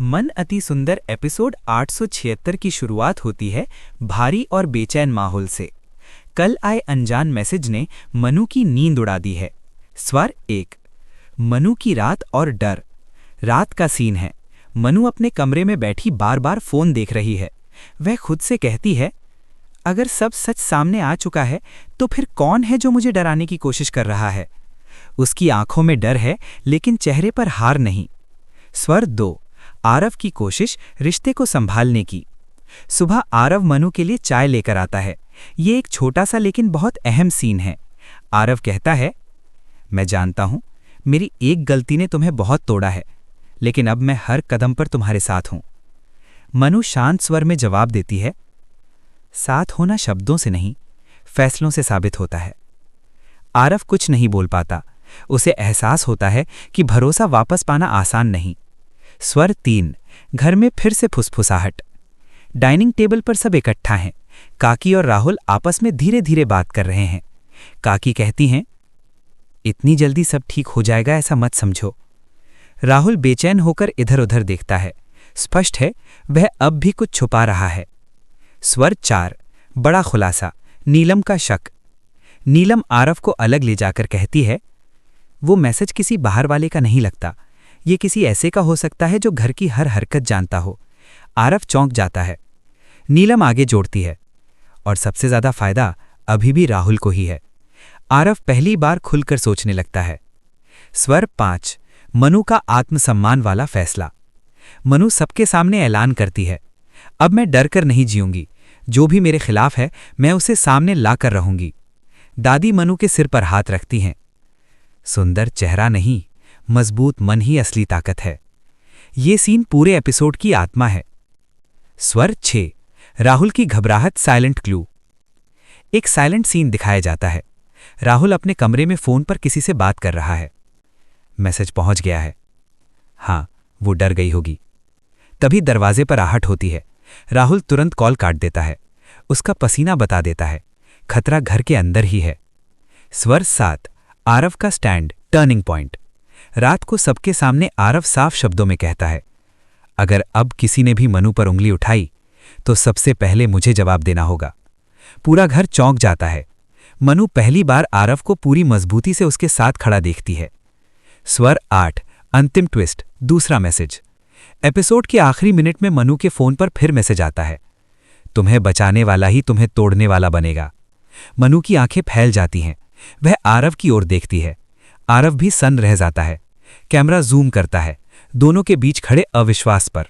मन अति सुंदर एपिसोड 876 की शुरुआत होती है भारी और बेचैन माहौल से। कल आए अनजान मैसेज ने मनु की नींद उड़ा दी है। स्वर 1। मनु की रात और डर। रात का सीन है। मनु अपने कमरे में बैठी बार बार फोन देख रही है। वह खुद से कहती है, अगर सब सच सामने आ चुका है तो फिर कौन है जो मुझे डराने की कोशिश कर रहा है। उसकी आंखों में डर है लेकिन चेहरे पर हार नहीं। स्वर 2। आरव की कोशिश रिश्ते को संभालने की। सुबह आरव मनु के लिए चाय लेकर आता है। ये एक छोटा सा लेकिन बहुत अहम सीन है। आरव कहता है, मैं जानता हूं मेरी एक गलती ने तुम्हें बहुत तोड़ा है, लेकिन अब मैं हर कदम पर तुम्हारे साथ हूं। मनु शांत स्वर में जवाब देती है, साथ होना शब्दों से नहीं फैसलों से साबित होता है। आरव कुछ नहीं बोल पाता। उसे एहसास होता है कि भरोसा वापस पाना आसान नहीं। स्वर 3। घर में फिर से फुसफुसाहट। डाइनिंग टेबल पर सब इकट्ठा हैं। काकी और राहुल आपस में धीरे धीरे बात कर रहे हैं। काकी कहती हैं, इतनी जल्दी सब ठीक हो जाएगा ऐसा मत समझो। राहुल बेचैन होकर इधर उधर देखता है। स्पष्ट है वह अब भी कुछ छुपा रहा है। स्वर 4। बड़ा खुलासा। नीलम का शक। नीलम आरव को अलग ले जाकर कहती है, वो मैसेज किसी बाहर वाले का नहीं लगता। ये किसी ऐसे का हो सकता है जो घर की हर हरकत जानता हो। आरव चौंक जाता है। नीलम आगे जोड़ती है, और सबसे ज्यादा फायदा अभी भी राहुल को ही है। आरव पहली बार खुलकर सोचने लगता है। स्वर 5। मनु का आत्मसम्मान वाला फैसला। मनु सबके सामने ऐलान करती है, अब मैं डर कर नहीं जीऊंगी। जो भी मेरे खिलाफ है मैं उसे सामने लाकर रहूंगी। दादी मनु के सिर पर हाथ रखती हैं। सुंदर चेहरा नहीं, मजबूत मन ही असली ताकत है। ये सीन पूरे एपिसोड की आत्मा है। स्वर 6। राहुल की घबराहट साइलेंट क्लू। एक साइलेंट सीन दिखाया जाता है। राहुल अपने कमरे में फोन पर किसी से बात कर रहा है। मैसेज पहुंच गया है। हाँ, वो डर गई होगी। तभी दरवाजे पर आहट होती है। राहुल तुरंत कॉल काट देता है। उसका पसीना बता देता है खतरा घर के अंदर ही है। स्वर 7। आरव का स्टैंड, टर्निंग पॉइंट। रात को सबके सामने आरव साफ शब्दों में कहता है, अगर अब किसी ने भी मनु पर उंगली उठाई तो सबसे पहले मुझे जवाब देना होगा। पूरा घर चौंक जाता है। मनु पहली बार आरव को पूरी मजबूती से उसके साथ खड़ा देखती है। स्वर 8। अंतिम ट्विस्ट, दूसरा मैसेज। एपिसोड के आखिरी मिनट में मनु के फोन पर फिर मैसेज आता है, तुम्हें बचाने वाला ही तुम्हें तोड़ने वाला बनेगा। मनु की आंखें फैल जाती हैं। वह आरव की ओर देखती है। आरव भी सन्न रह जाता है। कैमरा जूम करता है, दोनों के बीच खड़े अविश्वास पर।